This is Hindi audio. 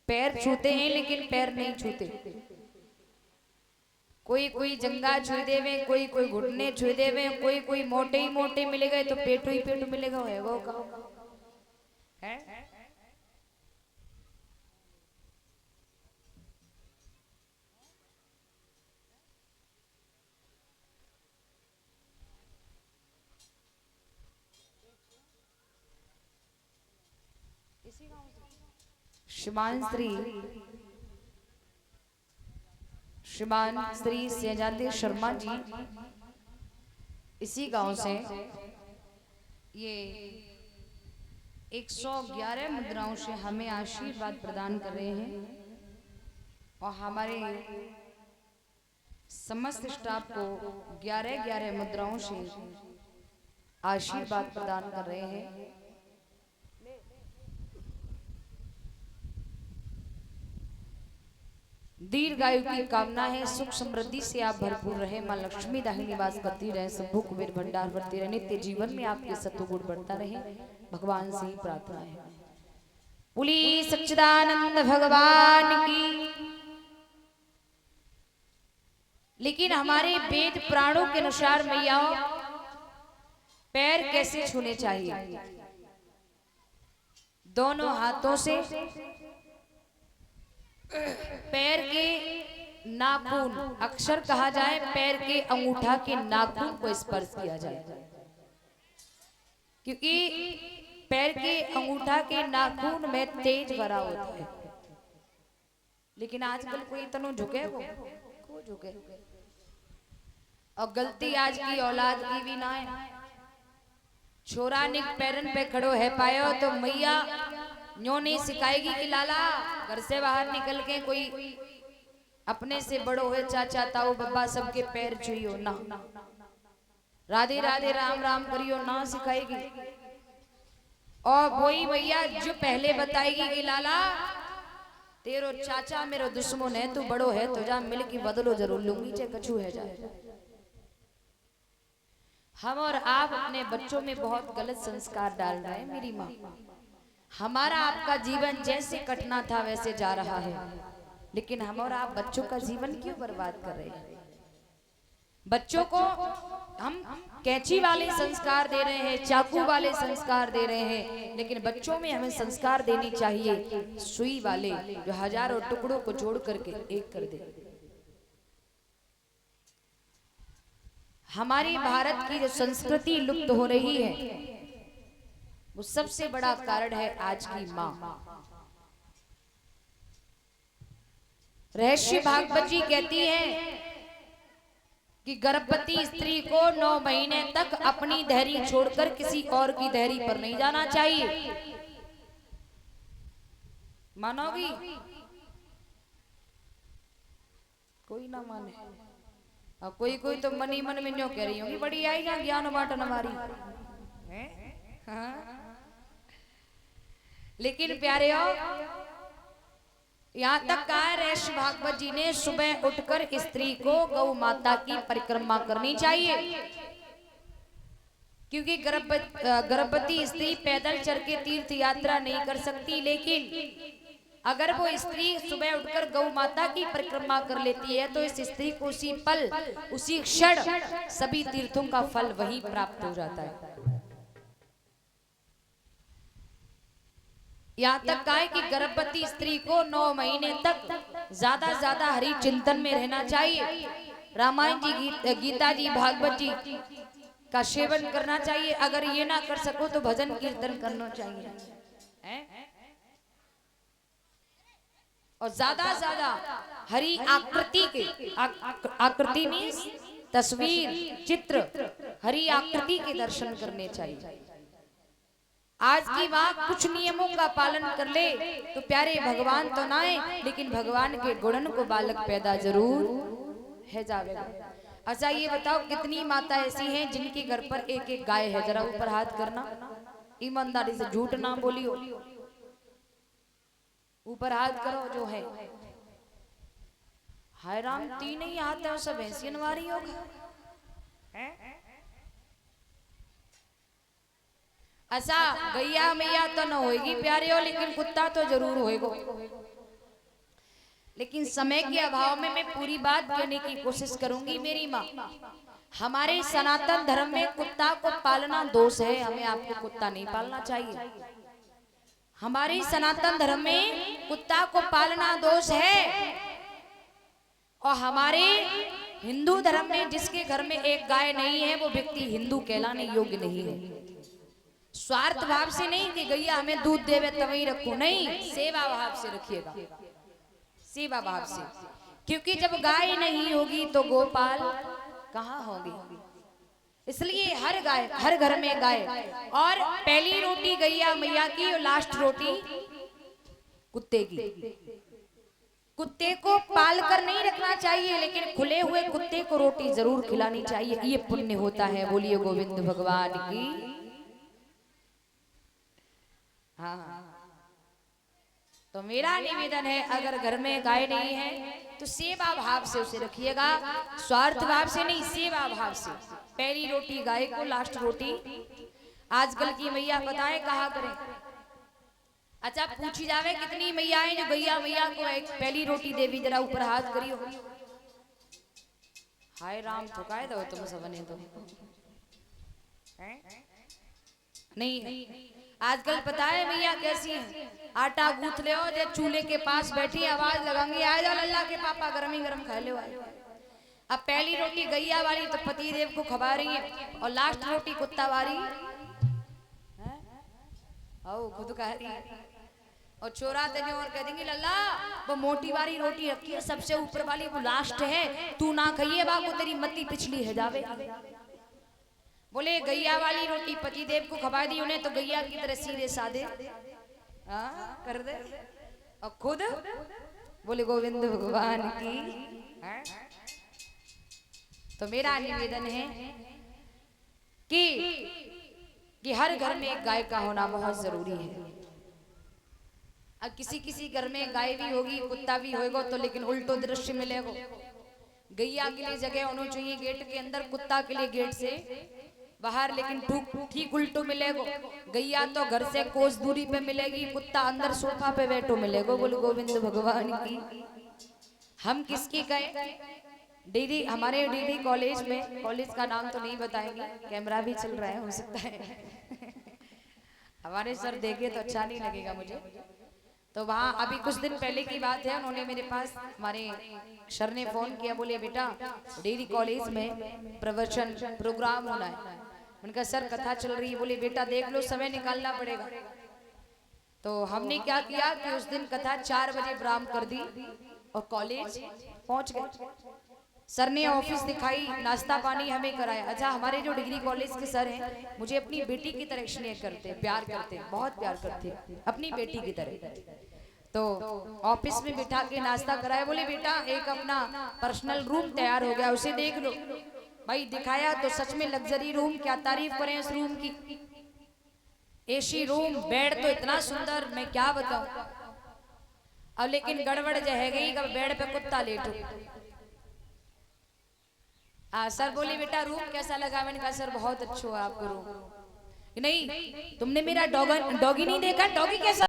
पैर छूते हैं लेकिन पैर नहीं छूते। कोई कोई जंगा छू देवे, कोई कोई घुटने छू देवे, कोई कोई मोटे ही मोटे मिले गए तो पेटू ही पेटू मिलेगा है वो का है। श्रीमान श्री श्रीमान श्री सहजादे शर्मा जी इसी गांव से ये 111 मुद्राओं से हमें आशीर्वाद प्रदान कर रहे हैं और हमारे समस्त स्टाफ को 11-11 मुद्राओं से आशीर्वाद प्रदान कर रहे हैं। दीर्घायु की कामना है, सुख समृद्धि से आप भरपूर रहे, मां लक्ष्मी दाहिनी निवास करती रहे, सब कुबेर भंडार भरती रहे, नित्य जीवन में आपके सत्वगुण बढ़ता रहे, भगवान से ही प्रार्थना है। बोली सच्चिदानंद भगवान की। लेकिन हमारे वेद पुराणों के अनुसार मैया पैर कैसे छूने चाहिए? दोनों हाथों से पैर के नाखून, अक्षर कहा जाए पैर के अंगूठा के नाखून को स्पर्श किया जाए, क्योंकि पैर के अंगूठा के नाखून में तेज भरा होता है। लेकिन आजकल कोई तनु झुके को झुके, और गलती आज की औलाद की भी ना है। छोरा निक पैरन पे खड़ो है पायो तो मैया न्यो नहीं सिखाएगी कि लाला घर से बाहर निकल के कोई अपने से बड़ो है, चाचा ताऊ बब्बा सबके पैर छुइयो ना, राधे राधे राम राम करियो ना सिखाएगी। और वही भैया जो पहले बताएगी कि लाला तेरो चाचा मेरो दुश्मन है, तू बड़ो है तो जा मिल की बदलो जरूर लूंगी चाहे कछु है जाए। हम और आप अपने बच्चों में बहुत गलत संस्कार डाल रहे हैं मेरी माँ। हमारा आपका जीवन जैसे कटना था वैसे जा रहा है, लेकिन हम और आप बच्चों का जीवन क्यों बर्बाद कर रहे हैं? बच्चों को हम कैंची वाले संस्कार दे रहे हैं, चाकू वाले संस्कार दे रहे हैं, लेकिन बच्चों में हमें संस्कार देनी चाहिए सुई वाले, जो हजारों टुकड़ों को जोड़ करके एक कर दे। हमारी भारत की जो संस्कृति लुप्त हो रही है वो सबसे बड़ा कारण है आज की माँ। रहस्य भागवत जी कहती है कि गर्भवती स्त्री को 9 महीने तक अपनी धैर्य छोड़कर किसी और की धैर्य पर नहीं जाना चाहिए। मानोगी? कोई ना माने, और कोई कोई तो मन ही मन में न्यों कह रही होगी बड़ी आई ना ज्ञान बांटन हमारी है। हाँ। लेकिन प्यारे हो, यहाँ तक कहा है ऋषि भागवत जी ने सुबह उठकर स्त्री को गौ माता की परिक्रमा करनी चाहिए, क्योंकि गर्भवती स्त्री पैदल चल के तीर्थ यात्रा नहीं कर सकती। लेकिन अगर वो स्त्री सुबह उठकर गौ माता की परिक्रमा कर लेती है तो इस स्त्री को उसी पल उसी क्षण सभी तीर्थों का फल वही प्राप्त हो जाता है। यहाँ तक कहा है कि गर्भवती स्त्री को 9 महीने तक ज्यादा हरि चिंतन में रहना चाहिए। रामायण जी, गीता जी, भागवत जी का सेवन करना चाहिए। अगर ये ना कर सको तो भजन कीर्तन करना चाहिए। और ज्यादा हरि आकृति के आकृति में तस्वीर चित्र हरि आकृति के दर्शन करने चाहिए। आज की माँ कुछ नियमों का पालन कर ले तो प्यारे भगवान तो ना आए, लेकिन भगवान के गुणन को बालक पैदा जरूर है जावेगा। अच्छा ये बताओ कितनी माता ऐसी हैं जिनके घर पर एक एक गाय है? जरा ऊपर हाथ करना, ईमानदारी से झूठ ना बोलियो। ऊपर हाथ करो जो है। हाय राम, 3 ही हाथ है, सब भैंसियन वारी होगा। अच्छा गैया मैया तो न होगी प्यारे हो, लेकिन कुत्ता तो जरूर होएगो। लेकिन समय के अभाव में मैं पूरी बात कहने की कोशिश करूंगी। मेरी माँ, हमारे सनातन धर्म में कुत्ता को पालना दोष है, हमें आपको कुत्ता नहीं पालना चाहिए। हमारे सनातन धर्म में कुत्ता को पालना दोष है। और हमारे हिंदू धर्म में जिसके घर में एक गाय नहीं है वो व्यक्ति हिंदू कहलाने योग्य नहीं है। स्वार्थ भाव से नहीं कि गैया हमें दूध देवे तभी रखो, नहीं, सेवा भाव से रखिएगा, सेवा भाव से। क्योंकि जब गाय नहीं होगी तो गोपाल कहाँ होगी। इसलिए हर गाय, हर घर में गाय, और पहली रोटी गैया मैया की और लास्ट रोटी कुत्ते की। कुत्ते को पाल कर नहीं रखना चाहिए, लेकिन खुले हुए कुत्ते को रोटी जरूर खिलानी चाहिए, ये पुण्य होता है। बोलिए गोविंद भगवान की। हाँ, तो मेरा निवेदन है, अगर घर में गाय नहीं है तो सेवा भाव से उसे रखिएगा, स्वार्थ भाव से नहीं, सेवा भाव से। पहली रोटी गाय को, लास्ट रोटी। आजकल की मैया बताएं कहा करें। अच्छा, पूछी जावे कितनी मैया है जो गैया मैया को एक पहली रोटी देवी, जरा ऊपर हाथ करियो। हाय राम, ठुकाए दो तुम सबने तो नहीं। आजकल पता है मैया कैसी है, आटा गूंथ ले हो, चूल्हे के पास बैठी आवाज लगाएंगे, आ जाओ लल्ला के पापा गरम ही गरम खा ले। अब पहली रोटी गैया वाली तो पति देव को खवा रही है, और लास्ट रोटी कुत्ता वाली खुद कह रही है। और चोरा देने और कह देंगे लल्ला वो मोटी वाली रोटी रखी है, सबसे ऊपर वाली वो लास्ट है, तू ना खाइए बाबू, तेरी मत्ती पिछली है जावे। बोले गैया वाली रोटी पति देव को खवा दी उन्हें, तो गैया की तरह सीधे साधे कर दे, और खुद बोले गोविंद भगवान की। तो मेरा निवेदन है कि हर घर में एक गाय का होना बहुत जरूरी है। अब किसी किसी घर में गाय भी होगी, कुत्ता भी होगा, तो लेकिन उल्टो दृश्य मिलेगा। गैया के लिए जगह होनी चाहिए गेट के अंदर, कुत्ता के लिए गेट से बाहर, लेकिन ठीक उल्टो मिलेगा। गैया तो घर से कोस दूरी पे मिलेगी, कुत्ता अंदर सोफा पे बैठो मिलेगा। बोलो गोविंद भगवान की। हम किसकी कहें? डीडी, हमारे डीडी कॉलेज में, कॉलेज का नाम तो नहीं बताएंगे, कैमरा भी चल रहा है, हो सकता है हमारे सर देखे तो अच्छा नहीं लगेगा मुझे। तो वहाँ अभी कुछ दिन पहले की बात है, उन्होंने मेरे पास, हमारे सर ने फोन किया, बोले बेटा डीडी कॉलेज में प्रवचन प्रोग्राम होना है। उनका सर कथा चल रही है। बोले बेटा देख लो, समय निकालना पड़ेगा। तो हमने क्या किया कि उस दिन कथा 4 बजे विराम कर दी और कॉलेज पहुंच गए। सर ने ऑफिस दिखाई, नाश्ता पानी हमें कराया। अच्छा, हमारे जो डिग्री कॉलेज के सर हैं मुझे अपनी बेटी की तरह स्नेह करते, प्यार करते, बहुत प्यार करते, अपनी बेटी की तरह। तो ऑफिस में बिठा के नाश्ता कराया। बोले बेटा एक अपना पर्सनल रूम तैयार हो गया, उसे देख लो। भाई दिखाया तो सच में लग्जरी रूम, क्या तारीफ करें उस रूम की। एसी रूम, बेड तो इतना सुंदर, मैं क्या बताऊं। अब लेकिन गड़बड़ जो है गई, बेड पे कुत्ता लेटो। सर बोले बेटा रूम कैसा लगा? मैंने कहा सर बहुत अच्छा है आपको रूम। नहीं, तुमने मेरा डॉगी नहीं देखा, डॉगी कैसा